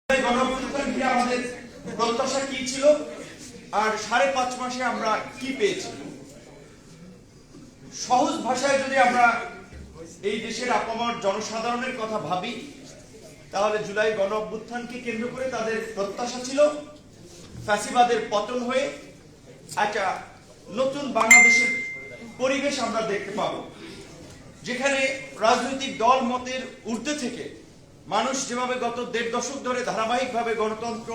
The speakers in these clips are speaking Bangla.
আমাদের প্রত্যাশা কি ছিল আর 5.5 মাসে আমরা কি পেয়েছি? সহজ ভাষায় যদি আমরা এই দেশের আপামর জনসাধারণের কথা ভাবি, তাহলে জুলাই গণ অভ্যুত্থানকে কেন্দ্র করে তাদের প্রত্যাশা ছিল ফ্যাসিবাদের পতন হয়ে একটা নতুন বাংলাদেশের পরিবেশ আমরা দেখতে পাবো, যেখানে রাজনৈতিক দল মতের ঊর্ধ্বে থেকে মানুষ যেভাবে গত 1.5 দশক ধরে ধারাবাহিকভাবে গণতন্ত্র,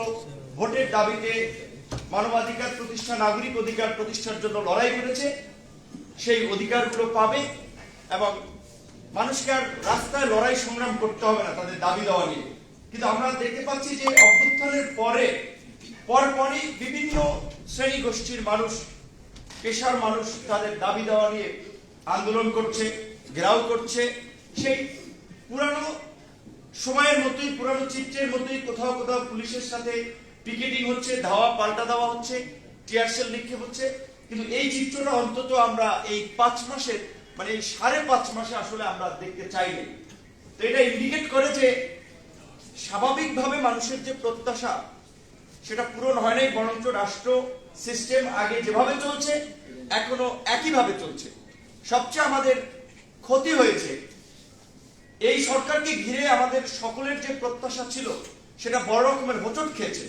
ভোটের দাবিতে, মানবাধিকার প্রতিষ্ঠা, নাগরিক অধিকার প্রতিষ্ঠার জন্য লড়াই করেছে, সেই অধিকারগুলো পাবে এবং মানুষকে আর রাস্তায় লড়াই সংগ্রাম করতে হবে না তাদের দাবি দেওয়া নিয়ে। কিন্তু আমরা দেখতে পাচ্ছি যে অভ্যুত্থানের পরপরই বিভিন্ন শ্রেণী গোষ্ঠীর মানুষ, পেশার মানুষ তাদের দাবি দেওয়া নিয়ে আন্দোলন করছে, ঘেরাও করছে। সেই পুরানো সময়ের মতোই, পুরানো চিত্রের মতোই কোথাও কোথাও পুলিশের সাথে পিকেটিং হচ্ছে, ধাওয়া পাল্টা দেওয়া হচ্ছে, টিয়ার সেল নিক্ষেপ হচ্ছে। কিন্তু এই চিত্রটা অন্তত আমরা এই 5 মাসের মানে এই 5.5 মাসে আসলে আমরা দেখতে চাইনি। তো এটা ইন্ডিকেট করে যে স্বাভাবিকভাবে মানুষের যে প্রত্যাশা সেটা পূরণ হয় নাই, বরঞ্চ রাষ্ট্র সিস্টেম আগে যেভাবে চলছে এখনো একইভাবে চলছে। সবচেয়ে আমাদের ক্ষতি হয়েছে এই সরকারকে ঘিরে আমাদের সকলের যে প্রত্যাশা ছিল সেটা বড় রকমের হোঁচট খেয়েছে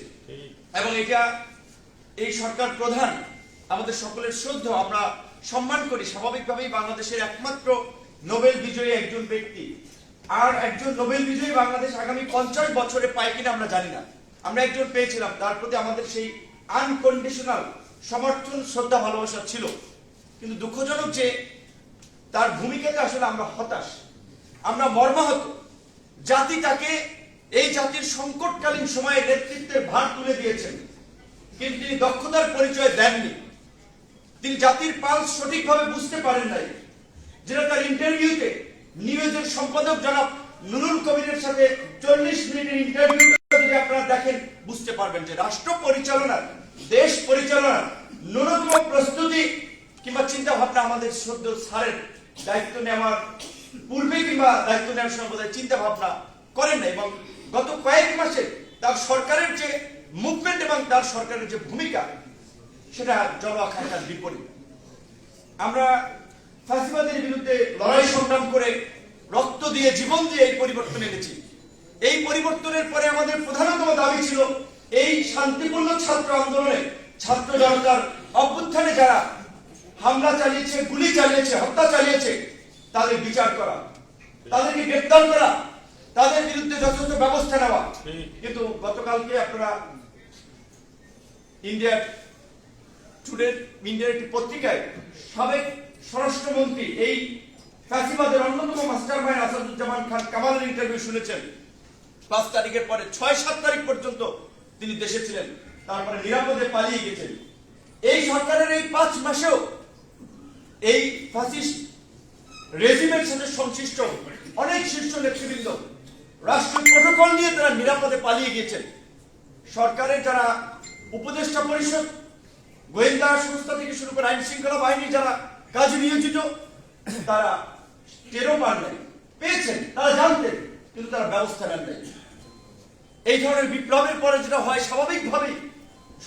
এবং এটা এই সরকার প্রধান আমাদের সকলের শ্রদ্ধা, আমরা সম্মান করি। স্বাভাবিকভাবেই বাংলাদেশের একমাত্র নোবেল বিজয়ী একজন ব্যক্তি, আর একজন নোবেল বিজয়ী বাংলাদেশ আগামী 50 বছরে পায় কিনা আমরা জানি না। আমরা একজন পেয়েছিলাম, তার প্রতি আমাদের সেই আনকন্ডিশনাল সমর্থন, শ্রদ্ধা, ভালোবাসা ছিল। কিন্তু দুঃখজনক যে তার ভূমিকাতে আসলে আমরা হতাশ, আমরা মর্মাহত। জাতি তাকে এই জাতির সংকটকালীন সময়ে নেতৃত্বের ভার তুলে দিয়েছেন, কিন্তু তিনি দক্ষতার পরিচয় দেননি। তিনি জাতির পালস সঠিকভাবে বুঝতে পারেন নাই, যেটা তার ইন্টারভিউতে নিউজের সম্পাদক জনাব নুরুল কবিরের সাথে 40 মিনিটের ইন্টারভিউ যদি আপনারা দেখেন বুঝতে পারবেন যে রাষ্ট্র পরিচালনার, দেশ পরিচালনার ন্যূনতম প্রস্তুতি কিংবা চিন্তা ভাবনা আমাদের শ্রদ্ধেয় স্যারের দায়িত্ব নেওয়ার পূর্বে কিংবা দায়িত্ব নেওয়ার সময় বোধহয় চিন্তা ভাবনা করেন না। এবং গত কয়েক মাসে তার সরকারের যে মুভমেন্ট এবং তার সরকারের যে ভূমিকা সেটা জনআকাঙ্ক্ষার বিপরীত। আমরা ফ্যাসিবাদের বিরুদ্ধে লড়াই সংগ্রাম করে রক্ত দিয়ে, জীবন দিয়ে এই পরিবর্তন এনেছি। এই পরিবর্তনের পরে আমাদের প্রধানতম দাবি ছিল এই শান্তিপূর্ণ ছাত্র আন্দোলনে, ছাত্র জনতার অভ্যুত্থানে যারা হামলা চালিয়েছে, গুলি চালিয়েছে, হত্যা চালিয়েছে তাদের বিচার করা, তাদেরকে গ্রেফতার করা, তাদের বিরুদ্ধে যথাযথ ব্যবস্থা নেওয়া। কিন্তু গতকালকে আপনারা ইন্ডিয়ার একটি পত্রিকায় সাবেক স্বরাষ্ট্রমন্ত্রী, এই ফ্যাসিবাদের অন্যতম মাস্টারমাইন্ড আসাদুজ্জামান খান কামালের ইন্টারভিউ শুনেছেন। 5 তারিখের পরে 6-7 তারিখ পর্যন্ত তিনি দেশে ছিলেন, তারপরে নিরাপদে পালিয়ে গেছেন। এই সরকারের এই 5 মাসেও এই ফ্যাসিস্ট রেজিমের সাথে সংশ্লিষ্ট অনেক শীর্ষ নেতৃবৃন্দ রাষ্ট্রীয় প্রটোকল নিয়ে তারা নিরাপদে পালিয়ে গিয়েছেন। সরকারের যারা উপদেষ্টা পরিষদ, গোয়েন্দা সংস্থা থেকে শুরু করে আইন শৃঙ্খলা বাহিনী যারা কাজে নিয়োজিত, তারা টেরও পান নাই, পেয়েছেন, তারা জানতেন, কিন্তু তারা ব্যবস্থা নেন নাই। এই ধরনের বিপ্লবের পরে যেটা হয়, স্বাভাবিকভাবেই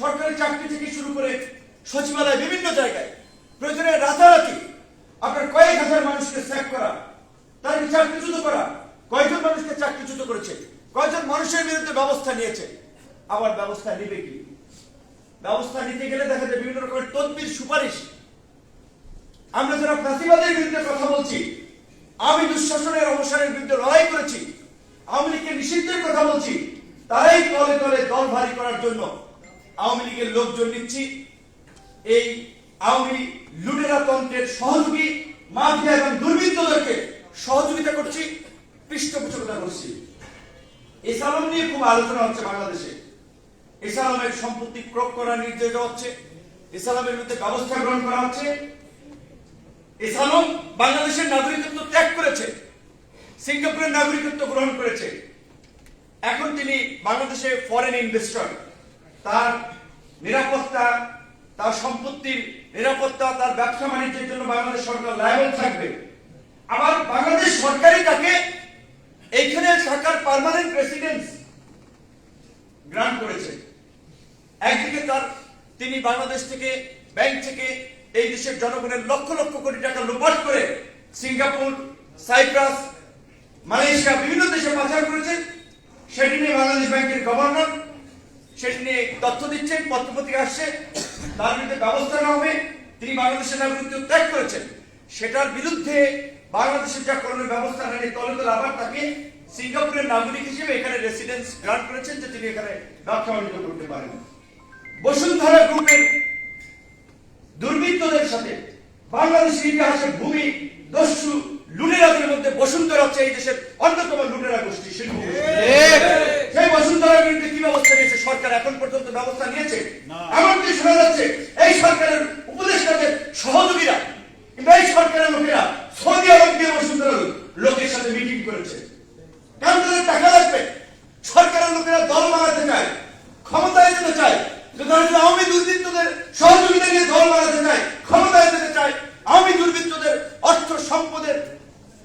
সরকারি চাকরি থেকে শুরু করে সচিবালয়, বিভিন্ন জায়গায় প্রয়োজনে রাতারাতি আপনার কয়েক হাজার মানুষকে স্যাক করা, তাদেরকে চাকরিচ্যুত করা। কয়জন মানুষকে চাকরিচ্যুত করেছে, কয়জন মানুষের বিরুদ্ধে ব্যবস্থা নিয়েছে, আবার ব্যবস্থা নিবে কি? ব্যবস্থা নিতে গেলে দেখা যায় বিভিন্ন রকমের তদবির, সুপারিশ। আমরা যারা ফ্যাসিবাদের বিরুদ্ধে কথা বলছি, আমি দুঃশাসনের অবসানের বিরুদ্ধে লড়াই করেছি, আওয়ামী লীগের নিষিদ্ধের কথা বলছি, তারাই তলে তলে দল ভারী করার জন্য আওয়ামী লীগের লোকজন নিচ্ছি, এই আওয়ামী লুটেরা তন্ত্রের সহযোগী মাফিয়া এবং দুর্বৃত্তদেরকে সহযোগিতা করছি, পৃষ্ঠপোষকতা করছি। এসালাম নিয়ে খুব আলোচনা হচ্ছে বাংলাদেশে। এসালামের সম্পত্তি ক্রয় করার নির্দেশ দেওয়া হচ্ছে, এসালামের বিরুদ্ধে ব্যবস্থা গ্রহণ করা হচ্ছে। এসালাম বাংলাদেশের নাগরিকত্ব ত্যাগ করেছে, সিঙ্গাপুরের নাগরিকত্ব গ্রহণ করেছে। এখন তিনি বাংলাদেশে ফরেন ইনভেস্টর, তার নিরাপত্তা, তার সম্পত্তির নিরাপত্তা, তার ব্যবসা বাণিজ্যের জন্য বাংলাদেশ সরকার লায়াবল থাকবে। আবার বাংলাদেশ সরকারই তাকে এইখানে থাকার পার্মানেন্ট রেসিডেন্স গ্রান্ট করেছেন। একদিকে তিনি বাংলাদেশ থেকে, ব্যাংক থেকে এই দেশের জনগণের লক্ষ লক্ষ কোটি টাকা লুটপাট করে সিঙ্গাপুর, সাইপ্রাস, মালয়েশিয়া বিভিন্ন দেশে পাচার করেছেন। সেটি নিয়ে বাংলাদেশ ব্যাংকের গভর্নর সেটি নিয়ে তথ্য দিচ্ছেন, পত্রপত্রিকা আসছে, তার বিরুদ্ধে ব্যবস্থা নেওয়া হবে। তিনি বাংলাদেশের নাগরিকত্ব ত্যাগ করেছেন, সেটার বিরুদ্ধে বাংলাদেশের যা করণীয় ব্যবস্থা নেই, তলে তলে আবার তাকে সিঙ্গাপুরের নাগরিক হিসেবে এখানে রেসিডেন্স গ্রান্ট করেছেন যে তিনি এখানে ব্যবসা বাণিজ্য করতে পারেন। বসুন্ধরা গ্রুপের দুর্বৃত্তদের সাথে বাংলাদেশের ইতিহাসের ভূমি দস্যু লুটেরাদের মধ্যে বসুন্ধরা হচ্ছে এই দেশের অন্যতম লুটেরা গোষ্ঠী, শিল্প গোষ্ঠী। সেই বসুন্ধরার বিরুদ্ধে কি ব্যবস্থা নিয়েছে সরকার? এখন পর্যন্ত ব্যবস্থা নিয়েছে? এমনকি শোনা যাচ্ছে এই সরকারের উপদেষ্টাদের সহযোগীরা কিংবা এই সরকারের লোকেরা সৌদি আরব গিয়ে বসুন্ধরার লোকের সাথে মিটিং করেছে। কারণ তাদের টাকা লাগবে। সরকারের লোকেরা দল বানাতে চায়, ক্ষমতায় যেতে চায়, আওয়ামী দুর্বৃত্তদের সহযোগিতা নিয়ে দল বানাতে চায়, ক্ষমতায় যেতে চায়। আওয়ামী দুর্বৃত্তদের অর্থ সম্পদের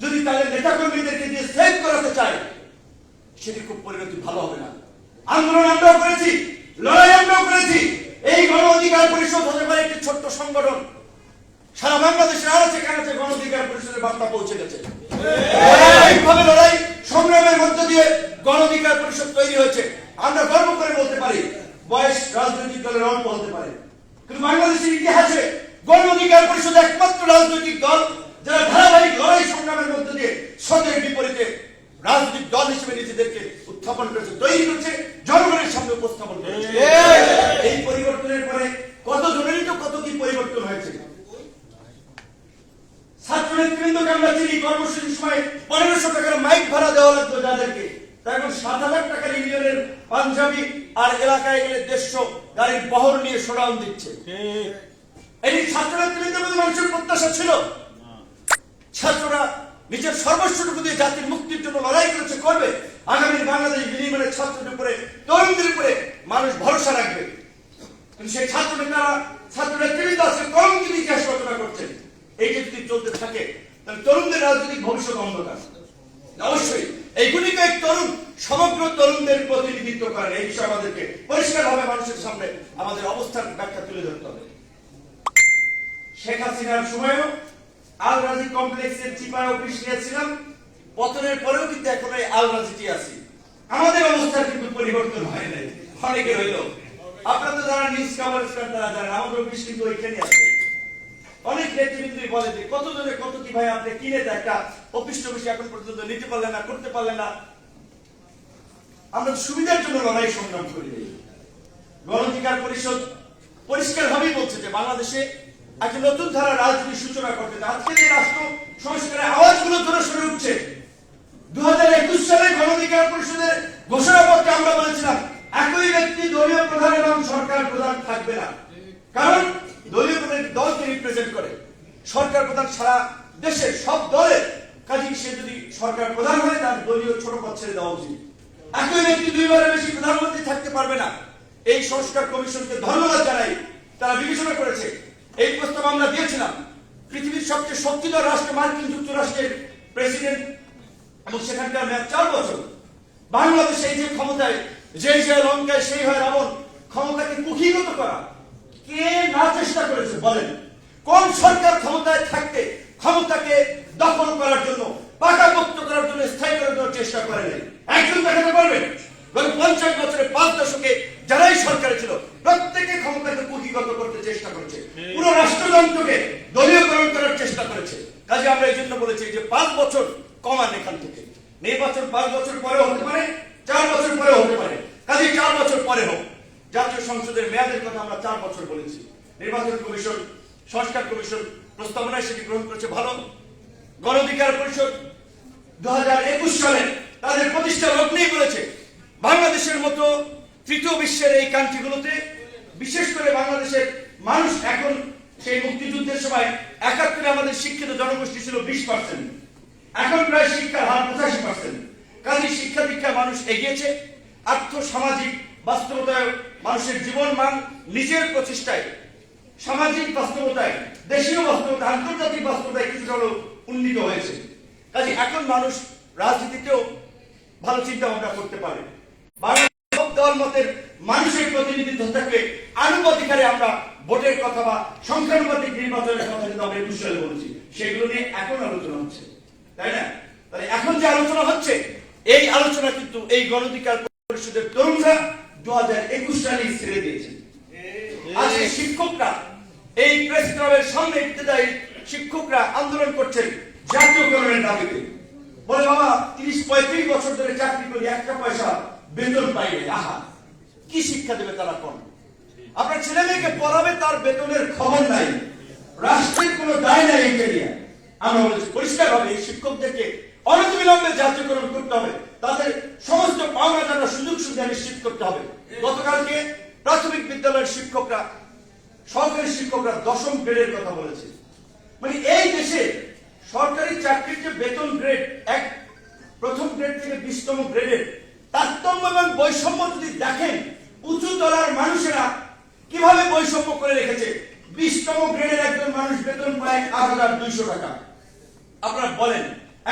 যদি তাদের নেতাকর্মীদেরকে দিয়ে সেভ করাতে চায়, সেটি খুব পরিণতি ভালো হবে না। আন্দোলন আমরাও করেছি, লড়াই আমরাও করেছি। এই গণ অধিকার পরিষদ হতে পারে একটি ছোট্ট সংগঠন, সারা বাংলাদেশে আনাচে কানাচে গণ অধিকার পরিষদের বার্তা পৌঁছে গেছে। এইভাবে লড়াই সংগ্রামের মধ্য দিয়ে গণ অধিকার পরিষদ তৈরি হয়েছে। আমরা গর্ব করে বলতে পারি, বয়স রাজনৈতিক দলের অল্প হতে পারে, কিন্তু বাংলাদেশের ইতিহাসে গণ অধিকার পরিষদ একমাত্র রাজনৈতিক দল যারা ধারাবাহিক লড়াই সংগ্রামের মধ্য দিয়ে সতের বিপরীতে রাজনৈতিক দল হিসেবে নিজেদেরকে উত্থাপন করেছে, তৈরি করেছে, জনগণের সামনে উপস্থাপন করেছে। এই পরিবর্তনের পরে কত জনেরই তো কত কি পরিবর্তন হয়েছে। ছাত্র নেতৃবৃন্দকে আমরা চিনি, কর্মসূচির সময় 1500 টাকার মাইক ভাড়া দেওয়া লাগতো যাদেরকে, তাই এখন 7,000 টাকার ইউনিয়নের পাঞ্জাবি আর এলাকায় গেলে 150 গাড়ির বহর নিয়ে শোডাউন দিচ্ছে। এই ছাত্র নেতৃবৃন্দের মধ্যে মানুষের প্রত্যাশা ছিল ছাত্ররা নিজের সর্বস্বটুকু দিয়ে জাতির মুক্তির জন্য লড়াই করেছে, করবে। আগামী বাংলাদেশ বিনিময়ের ছাত্রদের উপরে, তরুণদের উপরে মানুষ ভরসা রাখবে। কিন্তু সেই ছাত্র নেতারা, ছাত্র নেতৃবৃন্দ আজকে কলঙ্কিত ইতিহাস রচনা করছেন। এই যদি চলতে থাকে তাহলে তরুণদের রাজনৈতিক ভবিষ্যৎ অন্ধকার। অবশ্যই এইগুলি কয়েক তরুণ সমগ্র তরুণদের প্রতিনিধিত্ব করেন। এই বিষয়ে আমাদেরকে পরিষ্কারভাবে মানুষের সামনে আমাদের অবস্থান ব্যাখ্যা তুলে ধরতে হবে। শেখ হাসিনার সময়ও আল রাজি কমপ্লেক্সের চিপায় অফিস নিয়েছিলাম, পতনের পরেও কিন্তু এখন এই আল রাজিটি আছি। আমাদের অবস্থার কিন্তু পরিবর্তন হয় নাই, অনেকে হইল। আপনারা তো যারা নিউজ কভারেজ করেন তারা জানেন আমাদের অফিস কিন্তু ওইখানে আছে। অনেক নেতৃবৃন্দই বলে যে কত জনে কত কি ভাই আপনি কিনে একটা অফিস টফিস এখন পর্যন্ত নিতে পারলেন না, করতে পারলেন না। আমরা সুবিধার জন্য লড়াই সংগ্রাম করি। গণ অধিকার পরিষদ পরিষ্কার ভাবেই বলছে যে বাংলাদেশে একটা নতুন ধারা রাজনীতির সূচনা করতে। আজকে যে রাষ্ট্র সংস্কারের আওয়াজগুলো জোরে সরে উঠছে, 2021 সালে গণ অধিকার পরিষদের ঘোষণাপত্রে আমরা বলেছিলাম একই ব্যক্তি দলীয় প্রধান এবং সরকার প্রধান থাকবে না। কারণ দলীয় প্রধান দলকে রিপ্রেজেন্ট করে, সরকার প্রধান সারা দেশের সব দলের কাজে। সে যদি সরকার প্রধান হয় তার দলীয় ছোট পদ ছেড়ে দেওয়া উচিত। একই ব্যক্তি দুইবারের বেশি প্রধানমন্ত্রী থাকতে পারবে না। এই সংস্কার কমিশনকে ধন্যবাদ জানাই, তারা বিবেচনা করেছে। এই প্রস্তাব আমরা দিয়েছিলাম। পৃথিবীর সবচেয়ে শক্তিধর রাষ্ট্র মার্কিন যুক্তরাষ্ট্রের প্রেসিডেন্ট এবং সেখানকার মেয়াদ 4 বছর। বাংলাদেশে এই যে ক্ষমতায় যে লঙ্কায় সেই হয় রাবণ, ক্ষমতাকে কুক্ষিগত করা কে না চেষ্টা করেছে বলেন? কোন সরকার ক্ষমতায় থাকতে ক্ষমতাকে দখল করার জন্য, পাকাপোক্ত করার জন্য, স্থায়ী করার জন্য চেষ্টা করে নাই? একজন দেখাতে পারবেন? গত 50 বছরে 5 দশকে যারাই সরকারে ছিল প্রত্যেকে ক্ষমতাকে কুক্ষিগত করতে চেষ্টা করেছে, পুরো রাষ্ট্রযন্ত্রকে দলীয়করণ করার চেষ্টা করেছে। কাজে আমরা এই জন্য বলেছি যে 5 বছর কমান এখান থেকে। নির্বাচন 5 বছর পরে হতে পারে, 4 বছর পরে হতে পারে। কাজে 4 বছর পরে হোক। জাতীয় সংসদের মেয়াদের কথা আমরা 4 বছর বলেছি। নির্বাচন কমিশন, সংস্কার কমিশন প্রস্তাবনায় সেটি গ্রহণ করেছে, ভালো। গণ অধিকার পরিষদ 2021 সালে তাদের প্রতিষ্ঠা লগ্নেই বলেছে বাংলাদেশের মতো তৃতীয় বিশ্বের এই কান্ট্রিগুলোতে, বিশেষ করে বাংলাদেশের মানুষ এখন সেই মুক্তিযুদ্ধের সময় 71 আমাদের শিক্ষিত জনগোষ্ঠী ছিল 20%, এখন প্রায় শিক্ষার হার 85%। কাজে শিক্ষা দীক্ষা মানুষ এগিয়েছে। আর্থ সামাজিক বাস্তবতায় মানুষের জীবন মান নিজের প্রচেষ্টায়, সামাজিক বাস্তবতায়, দেশীয় বাস্তবতায়, আন্তর্জাতিক বাস্তবতায় কিছুটা হলেও উন্নীত হয়েছে। কাজে এখন মানুষ রাজনীতিতেও ভালো চিন্তা ভাবনা করতে পারে। দল মতের মানুষের প্রতিনিধিত্ব থাকবে, আনুপাতিকারে আমরা ভোটের কথা বা সংখ্যানুপাতিক নির্বাচনের কথা কিন্তু আমরা 21 সালে বলছি, সেগুলো নিয়ে এখন আলোচনা হচ্ছে, তাই না? তাহলে এখন যে আলোচনা হচ্ছে, এই আলোচনা কিন্তু এই গণঅধিকার পরিষদের তরুণরা 2021 সালে ছেড়ে দিয়েছেন। আজকে শিক্ষকরা এই প্রেস ক্লাবের সামনে ইবতেদায়ী শিক্ষকরা আন্দোলন করছেন জাতীয়করণের দাবিতে। বলে বাবা 30-35 বছর ধরে চাকরি করি, একটা পয়সা বেতন পাই না, আহা কি শিক্ষা দেবে তারা? কোন আপনার ছেলে মেয়েকে পড়াবে, তার বেতনের খবর নাই, রাষ্ট্রের কোনো দায় নাই এটা নিয়ে। আমরা বলেছি পরিষ্কার ভাবে এই শিক্ষকদেরকে অনতিবিলম্বে জাতীয়করণ করতে হবে, তাদের সমস্ত পাওনা জানা সুযোগ সুবিধা নিশ্চিত করতে হবে। গতকালকে প্রাথমিক বিদ্যালয়ের শিক্ষকরা, সরকারি শিক্ষকরা 10ম গ্রেডের কথা বলেছে। মানে এই দেশে সরকারি চাকরির যে বেতন গ্রেড, প্রথম গ্রেড থেকে 20তম গ্রেডের তারতম্য এবং বৈষম্য যদি দেখেন, উঁচু তলার মানুষেরা কিভাবে বৈষম্য করে রেখেছে। 20তম গ্রেডের একজন মানুষ বেতন পায় 8,200 টাকা। আপনারা বলেন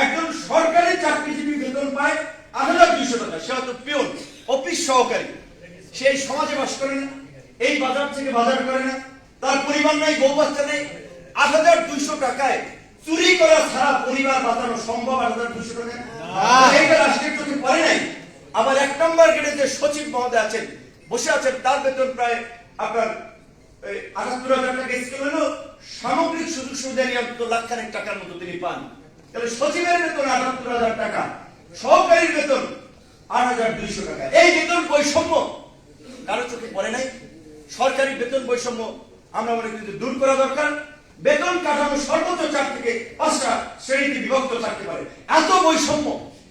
একজন সরকারি চাকরিজীবী বেতন পায় 8,200 টাকা, সে হয়তো পিয়ন, অফিস সহকারী, সেই সমাজে বাস করে না, এই বাজার থেকে বাজার করে না, তার পরিবার নাই, বউ বাচ্চা নেই। 8,200 টাকায় চুরি করা ছাড়া পরিবার বাঁচানো সম্ভব? 8,200 টাকায় এইটা রাষ্ট্রের চোখে পড়ে নাই। আবার 1 নম্বর গ্রেডে যে সচিব মহোদয় আছেন, বসে আছেন, তার বেতন প্রায় আপনার 78,000 টাকা। স্কেল হলো সামগ্রিক সুযোগ সুবিধা নিয়ে 1,00,000 টাকার মতো তিনি পান। তাহলে সচিবের বেতন 78,000 টাকা, সহকারীর বেতন 8,200 টাকা। এই বেতন বৈষম্য কারো চোখে পড়ে নাই? সরকারি বেতন বৈষম্য আমরা মনে করি দূর করা দরকার। বেতন কাঠামো সর্বোচ্চ 4 থেকে 5টা শ্রেণীতে বিভক্ত থাকতে পারে। এত বৈষম্য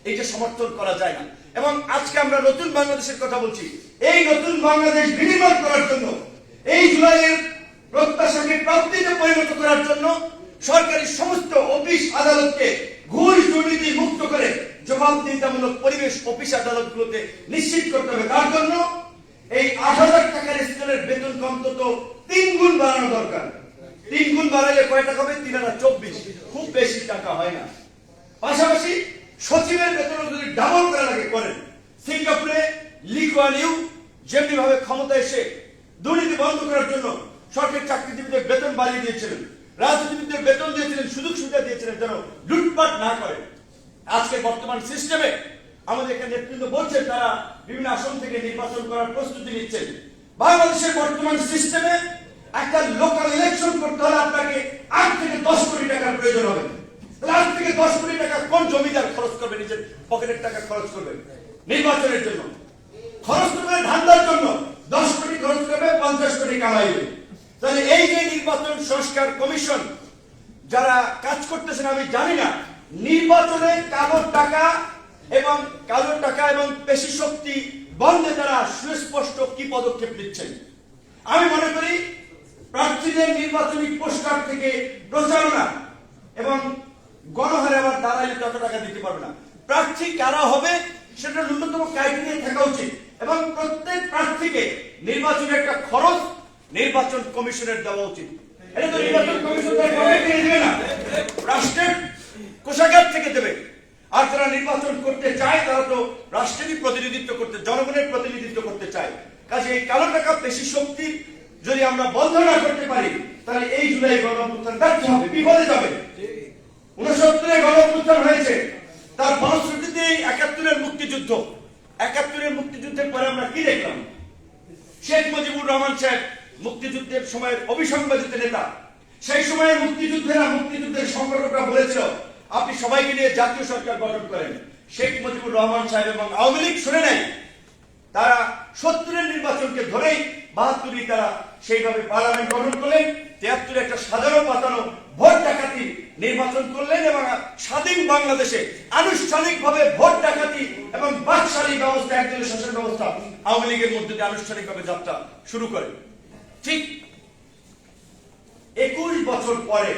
এইটা সমর্থন করা যায় না। এবং আজকে আমরা নতুন বাংলাদেশের কথা বলছি। এই নতুন বাংলাদেশ বিনির্মাণ করার জন্য, এই জুলাইয়ের প্রত্যাশাকে প্রাপ্তিতে পরিণত করার জন্য সরকারি সমস্ত অফিস আদালতকে ঘুষ দুর্নীতি মুক্ত করে জবাবদিহিতামূলক পরিবেশ অফিস আদালতগুলোতে নিশ্চিত করতে হবে। তার জন্য এই 8,000 টাকার স্কেলের বেতন অন্তত 3 গুণ বাড়ানো দরকার। 3 গুণ বাড়াইলে কয় টাকা হবে? 3,024, খুব বেশি টাকা হয় না। পাশাপাশি সচিবের বেতন যদি ডাবল করা লাগে করেন। সিঙ্গাপুরে লি কুয়ান ইউ যেমনি ভাবে ক্ষমতা এসে দুর্নীতি বন্ধ করার জন্য সরকারি চাকরিজীবীদের বেতন বাড়িয়ে দিয়েছিলেন, রাজনীতিবিদদের বেতন দিয়েছিলেন, সুযোগ সুবিধা দিয়েছিলেন যেন লুটপাট না করে। আজকে বর্তমান সিস্টেমে আমাদের এখানে নেতৃত্ব বলছেন, তারা বিভিন্ন আসন থেকে নির্বাচন করার প্রস্তুতি নিচ্ছেন। বাংলাদেশের বর্তমান সিস্টেমে একটা লোকাল ইলেকশন করতে হলে আপনাকে 8 থেকে 10 কোটি টাকার প্রয়োজন হবে। 8 থেকে 10 কোটি টাকা কোন জমিদার খরচ করবে? নিজের পকেটের টাকা খরচ করবে নির্বাচনের জন্য, খরচ করবে ধান্দার জন্য। 10 কোটি খরচ করবে, 50 কোটি কামাইবে। তাহলে এই যে নির্বাচন সংস্কার কমিশন যারা কাজ করতেছেন, আমি জানি না নির্বাচনে কালো টাকা এবং পেশি শক্তি বন্ধে তারা সুস্পষ্ট কি পদক্ষেপ নিচ্ছেন। আমি মনে করি প্রার্থীদের নির্বাচনী পোস্টার থেকে প্রচারণা এবং গণহারে আবার দাঁড়াইলে তত টাকা দিতে পারবে না। প্রার্থী কারা হবে সেটা ন্যূনতম ক্রাইটেরিয়া থাকা উচিত এবং প্রত্যেক প্রার্থীকে নির্বাচনের একটা খরচ নির্বাচন কমিশনের দেওয়া উচিত। এটা তো নির্বাচন কমিশন দেবে না, রাষ্ট্রের কোষাগার থেকে দেবে। আর যারা নির্বাচন করতে চায় তারা তো রাষ্ট্রেরই প্রতিনিধিত্ব করতে, জনগণের প্রতিনিধিত্ব করতে চায়। কাজে এই কালো টাকা পেশি শক্তি যদি আমরা বন্ধ না করতে পারি, তাহলে এই জুলাই গণঅভ্যুত্থান ব্যর্থ হবে, বিফলে যাবে। 69-এ গণঅভ্যুত্থান হয়েছে, তার ফলশ্রুতিতে 71-এর মুক্তিযুদ্ধ। 71-এর মুক্তিযুদ্ধের পরে আমরা কি দেখলাম? শেখ মুজিবুর রহমান সাহেব মুক্তিযুদ্ধের সময়ের অবিসংবাদিত নেতা। সেই সময় মুক্তিযুদ্ধের সংগঠকরা বলেছিল আপনি সবাইকে নিয়ে জাতীয় সরকার গঠন করেন। শেখ মুজিবুর রহমান সাহেব এবং আওয়ামী লীগ শুনে নাই, তারা 70-এর নির্বাচনকে ধরেই 72-ই তারা সেইভাবে পার্লামেন্ট গঠন করলেন। 73-এ একটা সাধারণ পাতানো ভোট ডাকাতি নির্বাচন করলেন এবং স্বাধীন বাংলাদেশে আনুষ্ঠানিকভাবে ভোট ডাকাতি এবং বাকশালী ব্যবস্থা, একদলীয় শাসন ব্যবস্থা আওয়ামী লীগের মধ্যে দিয়ে আনুষ্ঠানিকভাবে যাত্রা শুরু করে। ঠিক 21 বছর পরে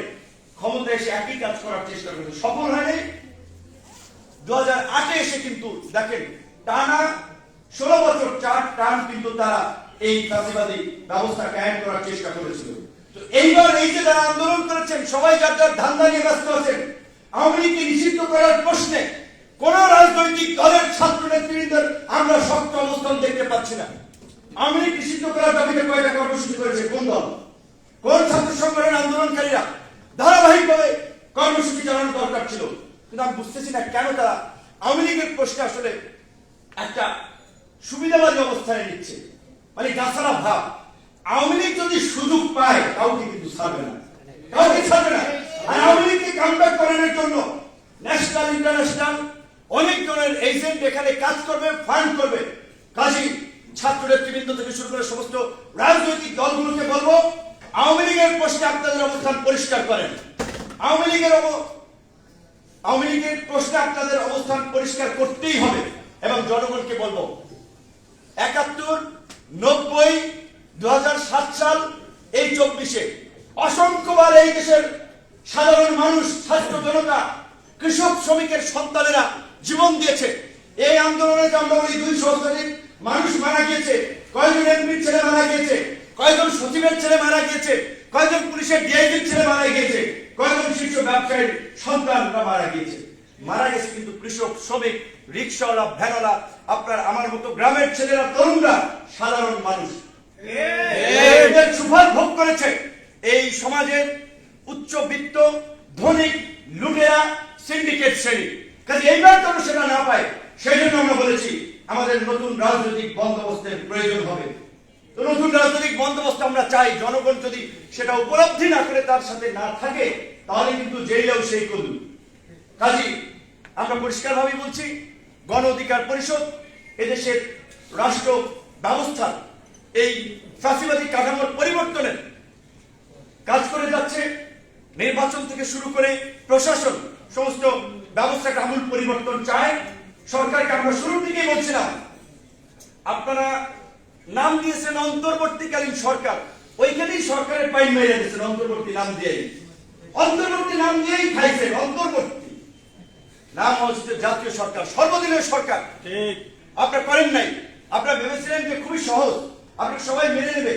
ক্ষমতা এসে একই কাজ করার চেষ্টা করেছে, সফল হয়নি। 2008-এ এসে কিন্তু দেখেন টানা 16 বছর 4 টার্ম কিন্তু তারা এই ফ্যাসিবাদী ব্যবস্থা কায়েম করার চেষ্টা করেছিল। তো এইবার এই যে যারা আন্দোলন করেছেন সবাই যার যার ধান্দা নিয়ে ব্যস্ত আছেন। আওয়ামী লীগকে নিষিদ্ধ করার প্রশ্নে কোন রাজনৈতিক দলের ছাত্র নেতৃবৃন্দের আমরা শক্ত অবস্থান দেখতে পাচ্ছি না। আওয়ামী লীগ নিষিদ্ধ করার দাবিতে কয়টা কর্মসূচি করেছে কোন দল, কোন ছাত্র সংগঠনের আন্দোলনকারীরা? ধারাবাহিকভাবে কর্মসূচি চালানো দরকার ছিল, কিন্তু আমি বুঝতেছি না কেন তারা আওয়ামী লীগের প্রশ্নে আসলে একটা সুবিধাবাদী অবস্থানে নিচ্ছে, মানে গাছারা ভাব। আওয়ামী লীগ যদি সুযোগ পায় কাউকে কিন্তু ছাড়বে না, কাউকে ছাড়বে না। আর আওয়ামী লীগকে কামব্যাক করানোর জন্য ন্যাশনাল ইন্টারন্যাশনাল অনেক ধরনের এজেন্ট এখানে কাজ করবে, ফান্ড করবে। কাজী ছাত্র নেতৃবৃন্দ থেকে শুরু করে সমস্ত রাজনৈতিক দলগুলোকে বলবো, আওয়ামী লীগের প্রশ্নে আপনাদের অবস্থান পরিষ্কার করেন। আওয়ামী লীগের প্রশ্নে আপনাদের অবস্থান পরিষ্কার করতেই হবে। এবং জনগণকে বলবো, ৭১, ৯০, ২০০৭ সাল, এই ২৪-এ অসংখ্যবার এই দেশের সাধারণ মানুষ, ছাত্র জনতা, কৃষক, শ্রমিকের সন্তানেরা জীবন দিয়েছে। এই আন্দোলনে যে আমরা ওই ২০০ শতাধিক মানুষ মারা গিয়েছে, কয়েকজন এমপির ছেলে মারা গিয়েছে, কয়েকজন সচিবের ছেলে মারা গিয়েছে, কয়েকজন পুলিশের ডিআইজির ছেলে মারা গিয়েছে, কয়েকজন শীর্ষ ব্যবসায়ীর সন্তানরা মারা গিয়েছে। মারা গেছে কিন্তু কৃষক, শ্রমিক, রিক্সাওয়ালা, ভ্যানওয়ালা, আপনার আমার মতো গ্রামের ছেলেরা, তরুণরা, সাধারণ মানুষ এদের সুফল ভোগ করেছে এই সমাজের উচ্চবিত্ত, ধনিক, লুটেরা, সিন্ডিকেট শ্রেণী। কাজে এইবার যেন সেটা না পায়, সেই জন্য আমরা বলেছি আমাদের নতুন রাজনৈতিক বন্দোবস্তের প্রয়োজন হবে। তো নতুন রাজনৈতিক বন্দোবস্ত আমরা চাই। জনগণ যদি সেটা উপলব্ধি না করে, তার সাথে না থাকে, তাহলে কিন্তু জেলেও সেই কদু। কাজী আমরা পরিষ্কারভাবে বলছি, গণ অধিকার পরিষদ এদেশের রাষ্ট্র ব্যবস্থা এই ফ্যাসিবাদী কাঠামোর পরিবর্তনের কাজ করে যাচ্ছে। নির্বাচন থেকে শুরু করে প্রশাসন, সমস্ত ব্যবস্থাকে আমূল পরিবর্তন চায়। সরকারকে আমরা শুরুর দিকেই বলছিলাম, আপনারা নাম দিয়েছেন অন্তর্বর্তীকালীন সরকার, ওইখানেই সরকারের পাইন মেরে দিয়েছেন অন্তর্বর্তী নাম দিয়েই। অন্তর্বর্তী নাম দিয়েই খাইছেন। অন্তর্বর্তী নাম হচ্ছে জাতীয় সরকার, সর্বদলীয় সরকার। ঠিক আপনারা করেন নাই। আপনারা ভেবেছিলেন যে খুবই সহজ, আপনারা সবাই মেনে নেবে,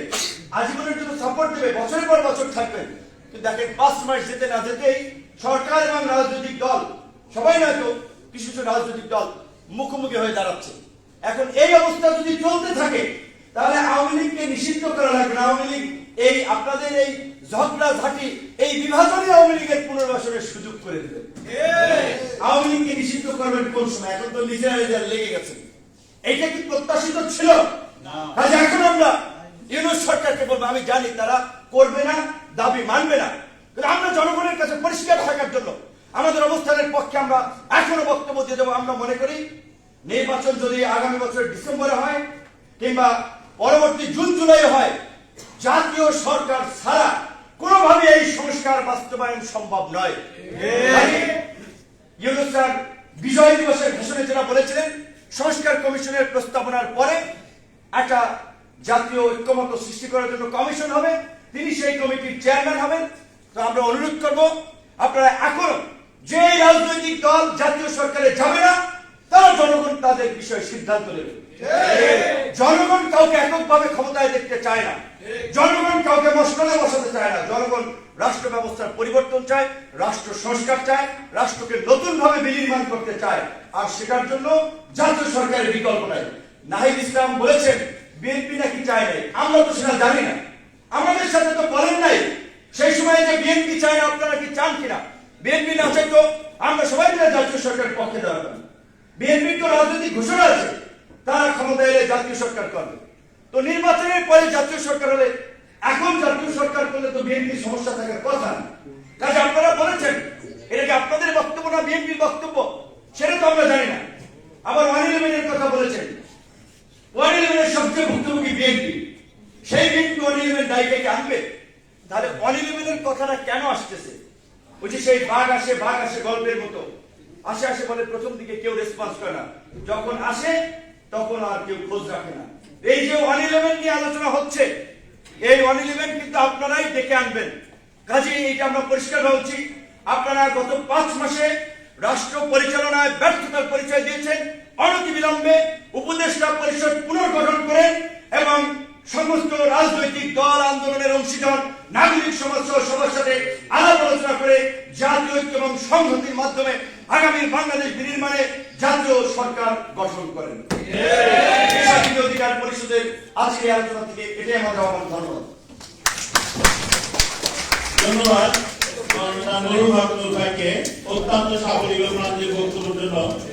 আজীবনের জন্য সাপোর্ট দেবে, বছরের পর বছর থাকবেন। কিন্তু দেখেন ৫ মাস যেতে না যেতেই সরকার এবং রাজনৈতিক দল, সবাই নয়তো কিছু কিছু রাজনৈতিক দল মুখোমুখি হয়ে দাঁড়াচ্ছে। এখন এই অবস্থা যদি চলতে থাকে, তাহলে আওয়ামী লীগকে নিষিদ্ধ করা লাগবে না। আওয়ামী লীগ এই আপনাদের এই ঝগড়া ঝাঁটি, এই বিভাজনে আওয়ামী লীগের পুনর্বাসনের সুযোগ করে দেবে। আওয়ামী লীগকে নিষিদ্ধ করবেন কোন সময়? এখন তো নিজেরা লেগে গেছে। এইটা কি প্রত্যাশিত ছিল? কাজে এখন আমরা ইউনূস সরকারকে বলবো, আমি জানি তারা করবে না, দাবি মানবে না, কিন্তু আমরা জনগণের কাছে পরিষ্কার থাকার জন্য আমাদের অবস্থানের পক্ষে আমরা এখনো বক্তব্য দিয়ে দেবো। আমরা মনে করি নির্বাচন যদি আগামী বছর ডিসেম্বরে হয় কিংবা পরবর্তী জুন জুলাই হয়, জাতীয় সরকার ছাড়া কোনোভাবে এই সংস্কার বাস্তবায়ন সম্ভব নয়। ইউনূস স্যার বিজয় দিবসের ভাষণে যেটা বলেছিলেন, সংস্কার কমিশনের প্রস্তাবনার পরে একটা জাতীয় ঐক্যমত সৃষ্টি করার জন্য কমিশন হবে, তিনি সেই কমিটির চেয়ারম্যান হবেন। তো আমরা অনুরোধ করব, আপনারা এখন যে রাজনৈতিক দল জাতীয় সরকারে যাবে না, তারা জনগণ তাদের বিষয়ে সিদ্ধান্ত নেবে। জনগণ কাউকে এককভাবে ক্ষমতায় দেখতে চায় না, জনগণ কাউকে মশকলে বসাতে চায় না। জনগণ রাষ্ট্র ব্যবস্থার পরিবর্তন চায়, রাষ্ট্র সংস্কার চায়, রাষ্ট্রকে নতুন ভাবে বিনির্মাণ করতে চায়। আর সেটার জন্য জাতীয় সরকারের বিকল্প নাই। নাহিদ ইসলাম বলেছেন বিএনপি নাকি চায় নাই, আমরা তো সেটা জানি না, আমাদের সাথে তো বলেন নাই সেই সময় যে বিএনপি চায় না, আপনারা কি চান কিনা? বিএনপি না চাইতো আমরা সবাই মিলে জাতীয় সরকারের পক্ষে দাঁড়াবেন। বিএনপির তো রাজনৈতিক ঘোষণা আছে, তারা ক্ষমতা এলে জাতীয় সরকার করবে। তো নির্বাচনের পরে জাতীয় সরকার হলে, এখন জাতীয় সরকার করলে তো বিএনপির সমস্যা থাকার কথা না। কাজে আপনারা বলেছেন, এটা কি আপনাদের বক্তব্য না বিএনপির বক্তব্য, সেটা তো আমরা জানি না। আবার 111-এর কথা বলেছেন, 111-এর সবচেয়ে ভুক্তভোগী বিএনপি, সেই বিএনপি 111 দায়িত্বকে আনবে। তাহলে 111-এর কথাটা কেন আসতেছে? ওই যে সেই বাঘ আসে গল্পের মতো, আসে বলে প্রথম দিকে কেউ রেসপন্স করে না, যখন আসে তখন আর কেউ খোঁজ রাখে না। এই যে 111 নিয়ে আলোচনা হচ্ছে, এই 111 কিন্তু আপনারাই ডেকে আনবেন। কাজে এইটা আমরা পরিষ্কার বলছি, আপনারা গত 5 মাসে রাষ্ট্র পরিচালনায় ব্যর্থতার পরিচয় দিয়েছেন। অনতিবিলম্বে উপদেষ্টা পরিষদ পুনর্গঠন করেন এবং সমস্ত রাজনৈতিক দল, আন্দোলনের অংশীদার, নাগরিক সমাজ সহ সবার সাথে আলাপ আলোচনা করে জাতীয় ঐক্য এবং সংহতির মাধ্যমে আগামী বাংলাদেশ বিনির্মাণে জাতীয় সরকার গঠন করেন। জাতীয় অধিকার পরিষদের আজকের আলোচনা থেকে এটাই আমাদের আহ্বান। ধন্যবাদ। ধন্যবাদ নুরুল হক নূর ভাইকে অত্যন্ত সাবলীল প্রান্তিক বক্তব্যের জন্য।